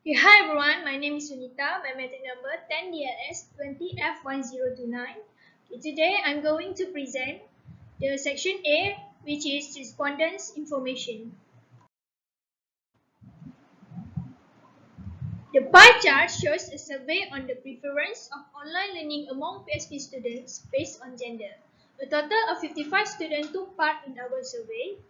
Hi everyone, my name is Sunita. My metric number 10DLS 20F1029. Today I'm going to present the section A, which is respondents information. The pie chart shows a survey on the preference of online learning among PSP students based on gender. A total of 55 students took part in our survey.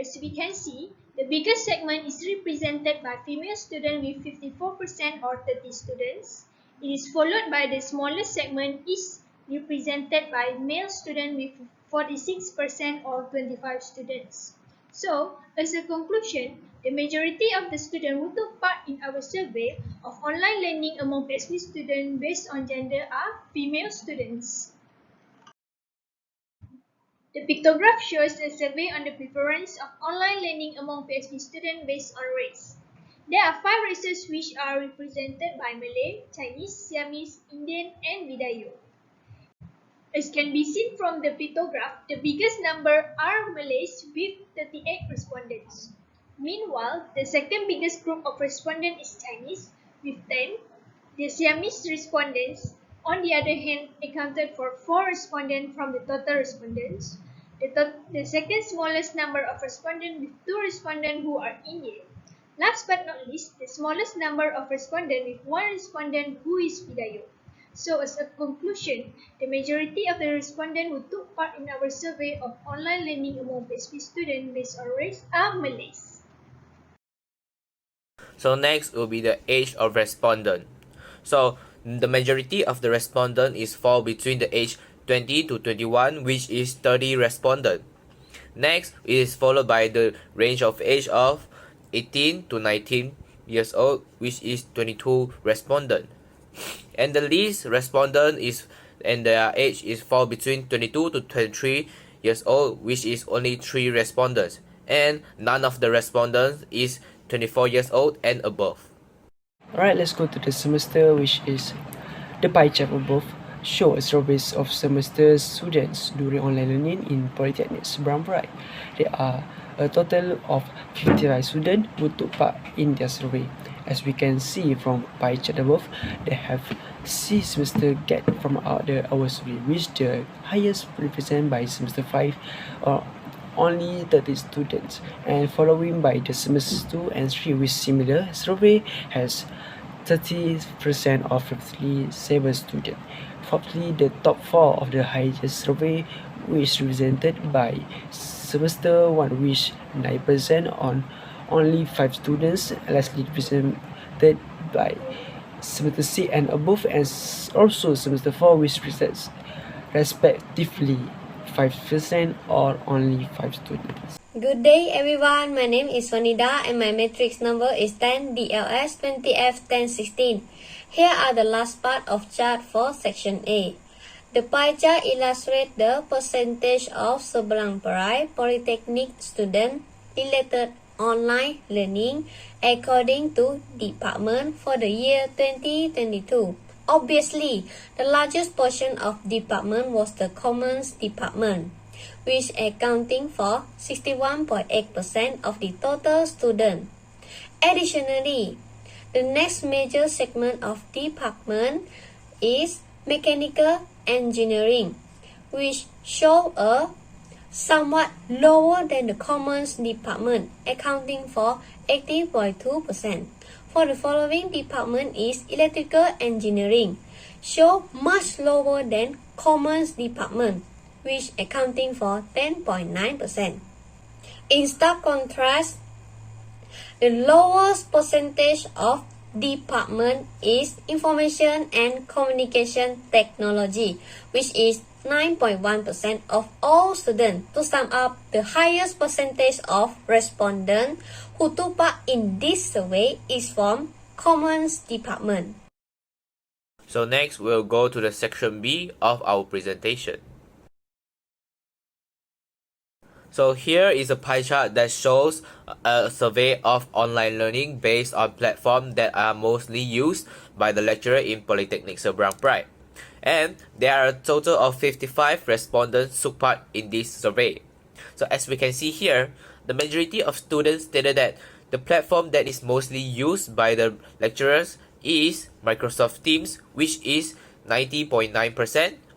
As we can see, the biggest segment is represented by female students with 54% or 30 students. It is followed by the smallest segment is represented by male students with 46% or 25 students. So, as a conclusion, the majority of the students who took part in our survey of online learning among PSP students based on gender are female students. The pictograph shows a survey on the preference of online learning among PSP students based on race. There are 5 races which are represented by Malay, Chinese, Siamese, Indian, and Vidayu. As can be seen from the pictograph, the biggest number are Malays with 38 respondents. Meanwhile, the second biggest group of respondents is Chinese with 10. The Siamese respondents, on the other hand, accounted for 4 respondents from the total respondents. The second smallest number of respondents with 2 respondents who are Indian. Last but not least, the smallest number of respondents with 1 respondent who is Vidayu. So as a conclusion, the majority of the respondents who took part in our survey of online learning among PSP students based on race are Malays. So next will be the age of respondent. So the majority of the respondent is fall between the age 20 to 21, which is 30 respondent. Next is followed by the range of age of 18 to 19 years old, which is 22 respondent. And the least respondent is and their age is fall between 22 to 23 years old, which is only 3 respondents. And none of the respondents is 24 years old and above. Alright, let's go to the semester, which is the pie chart above show a surveys of semester students during online learning in Polytechnics Brown Pride. There are a total of 55 students who took part in their survey. As we can see from pie chart above, they have 6 semester get from our survey, which the highest represented by semester 5 or only 30 students, and following by the semesters 2 and 3 with similar survey has 30% of 57 students. Fourthly, the top 4 of the highest survey, which represented by semester 1 which 9% on only 5 students, lastly represented by semester 6 and above, and also semester 4 which presents respectively 5% or only 5 students. Good day everyone, my name is Vanida and my matrix number is 10DLS 20F1016. Here are the last part of chart for section A. The pie chart illustrates the percentage of Seberang Perai Polytechnic student related online learning according to department for the year 2022. Obviously, the largest portion of department was the Commons department, which accounting for 61.8% of the total student. Additionally, the next major segment of department is Mechanical Engineering, which show a somewhat lower than the Commons department, accounting for 18.2%. For the following department is Electrical Engineering, show much lower than Commons department, which accounting for 10.9%. In stark contrast, the lowest percentage of department is Information and Communication Technology, which is 9.1% of all students. To sum up, the highest percentage of respondents who took part in this survey is from Commons department. So next we'll go to the section B of our presentation. So here is a pie chart that shows a survey of online learning based on platforms that are mostly used by the lecturer in Polytechnic Seberang Pride. And there are a total of 55 respondents took part in this survey. So as we can see here, the majority of students stated that The platform that is mostly used by the lecturers is Microsoft Teams, which is 90.9%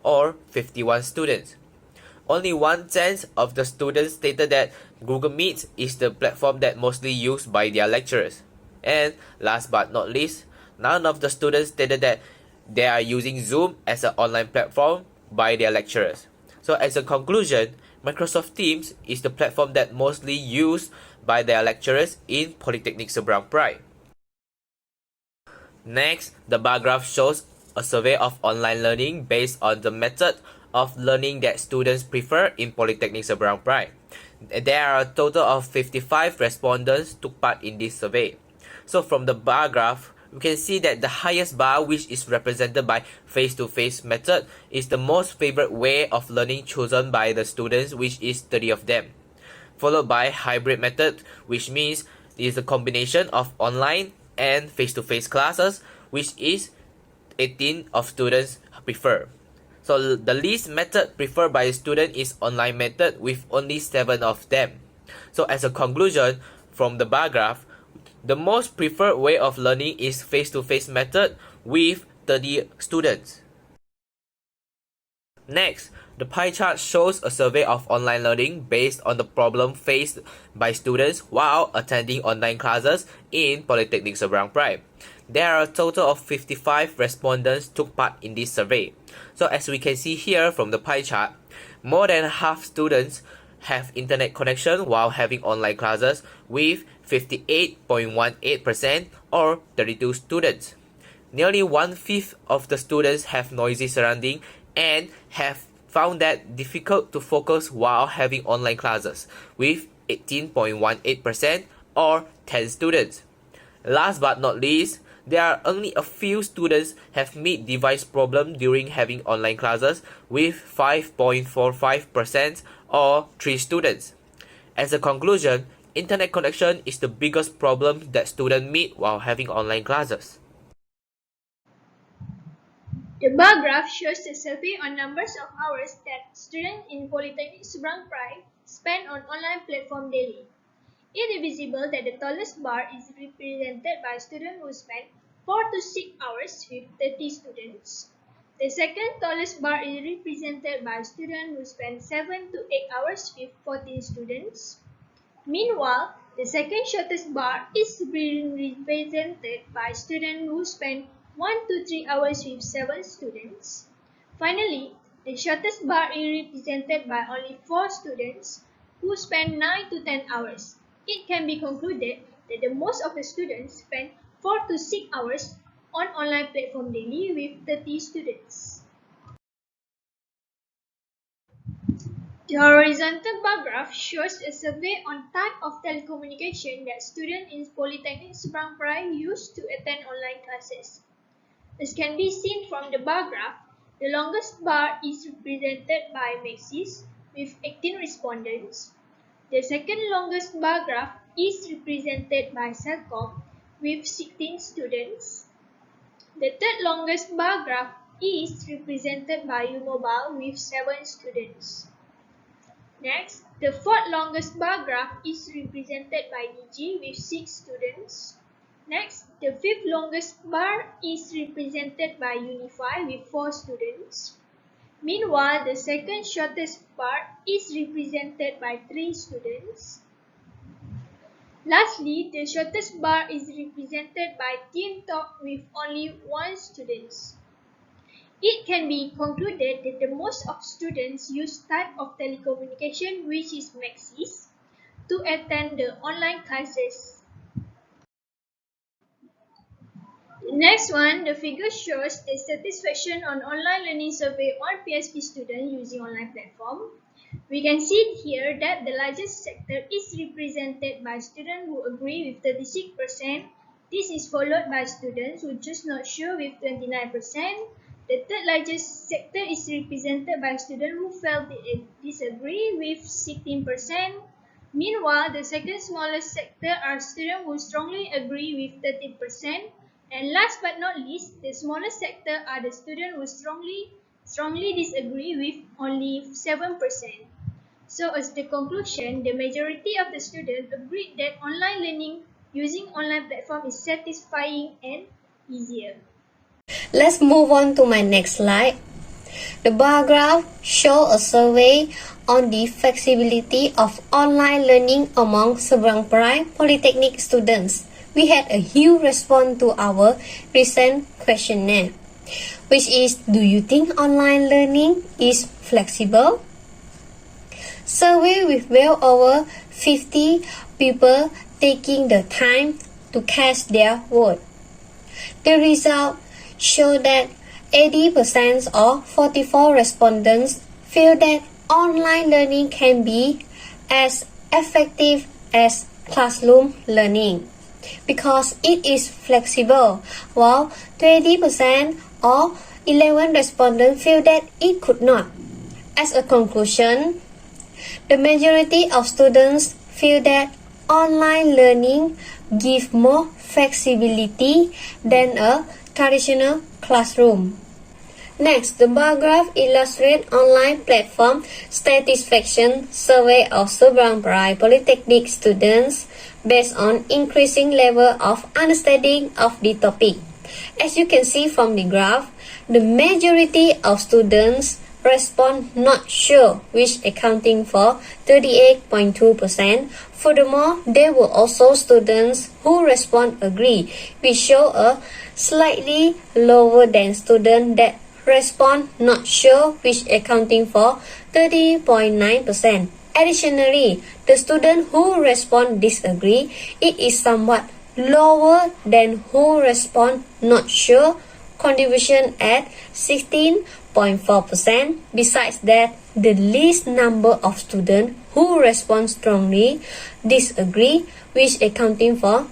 or 51 students. Only 1/10 of the students stated that Google Meet is the platform that mostly used by their lecturers. And last but not least, none of the students stated that they are using Zoom as an online platform by their lecturers. So as a conclusion, Microsoft Teams is the platform that mostly used by their lecturers in Polytechnic Seberang Perai. Next, the bar graph shows a survey of online learning based on the method of learning that students prefer in Polytechnic Seberang Perai. There are a total of 55 respondents took part in this survey. So from the bar graph, we can see that the highest bar, which is represented by face-to-face method, is the most favorite way of learning chosen by the students, which is 30 of them. Followed by hybrid method, which means it is a combination of online and face-to-face classes, which is 18 of students prefer. So the least method preferred by a student is online method with only 7 of them. So as a conclusion from the bar graph, the most preferred way of learning is face-to-face method with 30 students. Next, the pie chart shows a survey of online learning based on the problem faced by students while attending online classes in Polytechnic Seberang Perai. There are a total of 55 respondents took part in this survey. So as we can see here from the pie chart, more than half students have internet connection while having online classes with 58.18% or 32 students. Nearly one-fifth of the students have noisy surrounding and have found that difficult to focus while having online classes, with 18.18% or 10 students. Last but not least, there are only a few students have meet device problem during having online classes, with 5.45% or 3 students. As a conclusion, internet connection is the biggest problem that students meet while having online classes. The bar graph shows the survey on numbers of hours that students in Polytechnic Seberang Perai spend on online platform daily. It is visible that the tallest bar is represented by students who spend 4 to 6 hours with 30 students. The second tallest bar is represented by students who spend 7 to 8 hours with 14 students. Meanwhile, the second shortest bar is represented by students who spend 1 to 3 hours with 7 students. Finally, the shortest bar is represented by only 4 students who spend 9 to 10 hours. It can be concluded that the most of the students spend 4 to 6 hours on online platform daily with 30 students. The horizontal bar graph shows a survey on type of telecommunication that students in Polytechnic Seberang Perai use to attend online classes. As can be seen from the bar graph, the longest bar is represented by Maxis with 18 respondents. The second longest bar graph is represented by Celcom with 16 students. The third longest bar graph is represented by Umobile with 7 students. Next, the fourth longest bar graph is represented by Digi with 6 students. Next, the fifth longest bar is represented by Unify with 4 students. Meanwhile, the second shortest bar is represented by 3 students. Lastly, the shortest bar is represented by Team Talk with only 1 student. It can be concluded that the most of students use type of telecommunication which is Maxis to attend the online classes. The next one, the figure shows the satisfaction on online learning survey on PSP students using online platform. We can see here that the largest sector is represented by students who agree with 36%. This is followed by students who just not sure with 29%. The third largest sector is represented by students who felt disagree with 16%. Meanwhile, the second smallest sector are students who strongly agree with 13%. And last but not least, the smallest sector are the students who strongly disagree with only 7%. So as the conclusion, the majority of the students agreed that online learning Using online platform is satisfying and easier. Let's move on to my next slide. The bar graph shows a survey on the flexibility of online learning among Seberang Perai Polytechnic students. We had a huge response to our recent questionnaire, which is, do you think online learning is flexible? Survey with well over 50 people taking the time to cast their vote. The result show that 80% or 44 respondents feel that online learning can be as effective as classroom learning because it is flexible, while 20% or 11 respondents feel that it could not. As a conclusion, the majority of students feel that online learning gives more flexibility than a traditional classroom. Next, the bar graph illustrates online platform satisfaction survey of Seberang Perai Polytechnic students based on increasing level of understanding of the topic. As you can see from the graph, the majority of students respond not sure, which accounting for 38.2%. Furthermore, there were also students who respond agree, which show a slightly lower than students that respond not sure, which accounting for 30.9%. Additionally, the student who respond disagree, it is somewhat lower than who respond not sure, contribution at 16.4%. Besides that, the least number of students who respond strongly disagree, which accounting for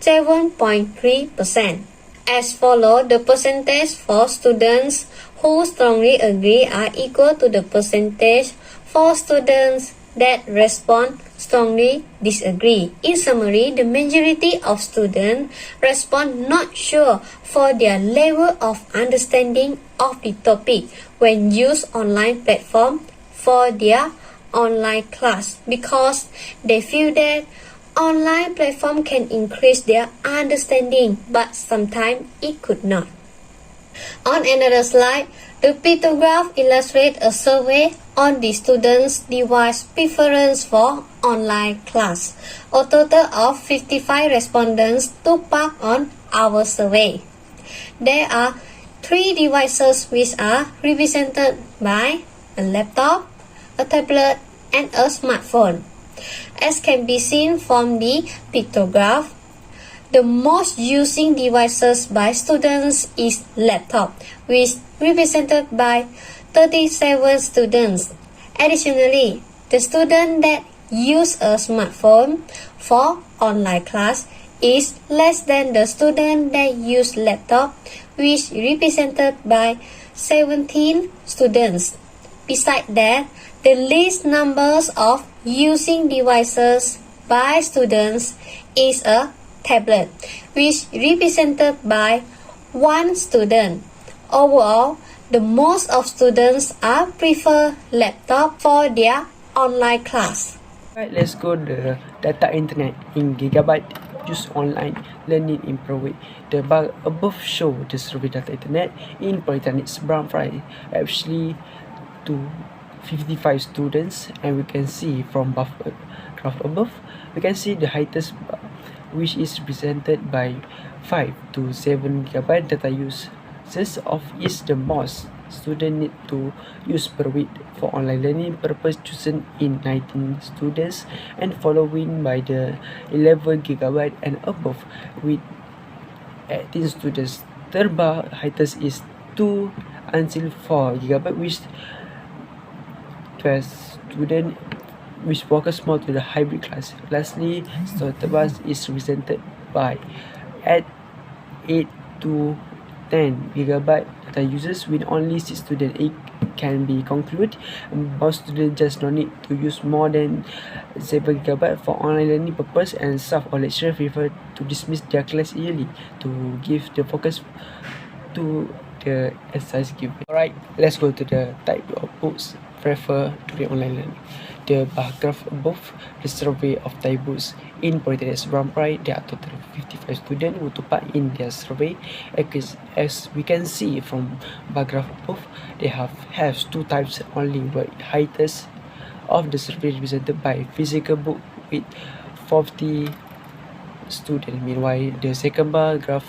7.3%. As follow, the percentage for students who strongly agree are equal to the percentage for students that respond strongly disagree. In summary, the majority of students respond not sure for their level of understanding of the topic when use online platform for their online class because they feel that online platform can increase their understanding, but sometimes it could not. On another slide, the pictograph illustrates a survey on the students' device preference for online class. A total of 55 respondents took part on our survey. There are 3 devices which are represented by a laptop, a tablet, and a smartphone. As can be seen from the pictograph, the most using devices by students is laptop, which represented by 37 students. Additionally, the student that use a smartphone for online class is less than the student that use laptop, which represented by 17 students. Besides that, the least numbers of using devices by students is a tablet, which represented by 1 student. Overall, the most of students are prefer laptop for their online class. Right, let's go the data internet in gigabyte use online learning in Perai. The bar above show the survey data internet in Polytechnic Seberang Perai actually to 55 students, and we can see from graph above, we can see the highest bar, which is represented by 5 to 7 gigabyte data use. This of is the most student need to use per week for online learning purpose chosen in 19 students, and following by the 11 gigabyte and above with 18 students. Third bar highest is 2 until 4 gigabyte, which 12 student which focus more to the hybrid class. Lastly, third bar is represented by at 8 to 10 gigabyte data users with only 6 students. It can be concluded most students just don't need to use more than 7 gigabyte for online learning purpose, and staff or lecturer prefer to dismiss their class early to give the focus to the exercise given. Alright, let's go to the type of books. prefer during online learning. The bar graph above the survey of Thai books in Polytechnic Brown Pride, there are total 55 students who took part in their survey. As we can see from bar graph above, they have two types only, where highest of the survey represented by physical book with 40 students. Meanwhile, the second bar graph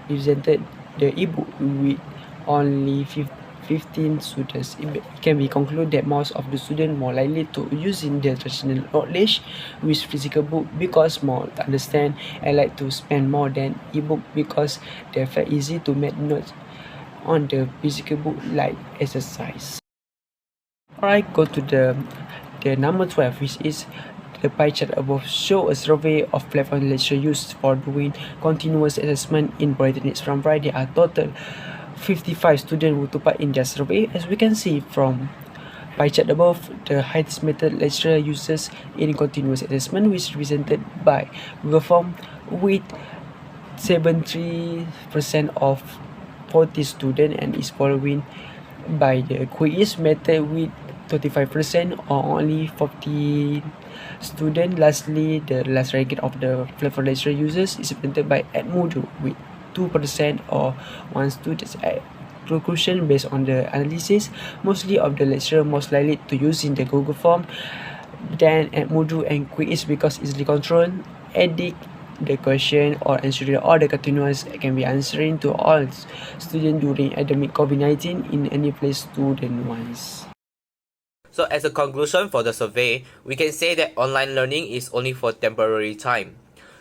represented the ebook with only 15 students. It can be concluded that most of the students more likely to using their traditional knowledge with physical book because more to understand and like to spend more than ebook because they feel easy to make notes on the physical book like exercise. Alright, go to the number 12, which is the pie chart above show a survey of platform lecture used for doing continuous assessment in Polytechnic from Friday. There are total 55 students who took part in their survey. As we can see from pie chart above, the highest method lecturer uses in continuous assessment, which is represented by Google Form with 73% of 40 students and is following by the quiz method with 35% or only 40 students. Lastly, the last ranking of the platform lecturer users is represented by Edmodo with 2% or 1 student. Conclusion based on the analysis, mostly of the lecturer most likely to use in the Google Form than Edmodo and quiz because easily controlled. Edit the question or answering all the continuous can be answering to all students during academic COVID-19 in any place student wants. So as a conclusion for the survey, we can say that online learning is only for temporary time.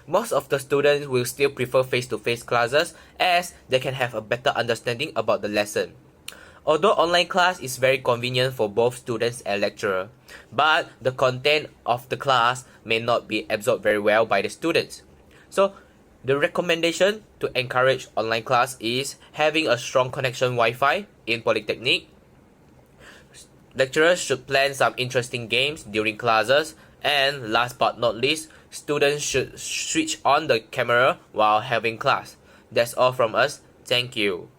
Most of the students will still prefer face-to-face classes as they can have a better understanding about the lesson. Although online class is very convenient for both students and lecturer, but the content of the class may not be absorbed very well by the students. So the recommendation to encourage online class is having a strong connection Wi-Fi in Polytechnic. Lecturers should plan some interesting games during classes, and last but not least, students should switch on the camera while having class. That's all from us. Thank you.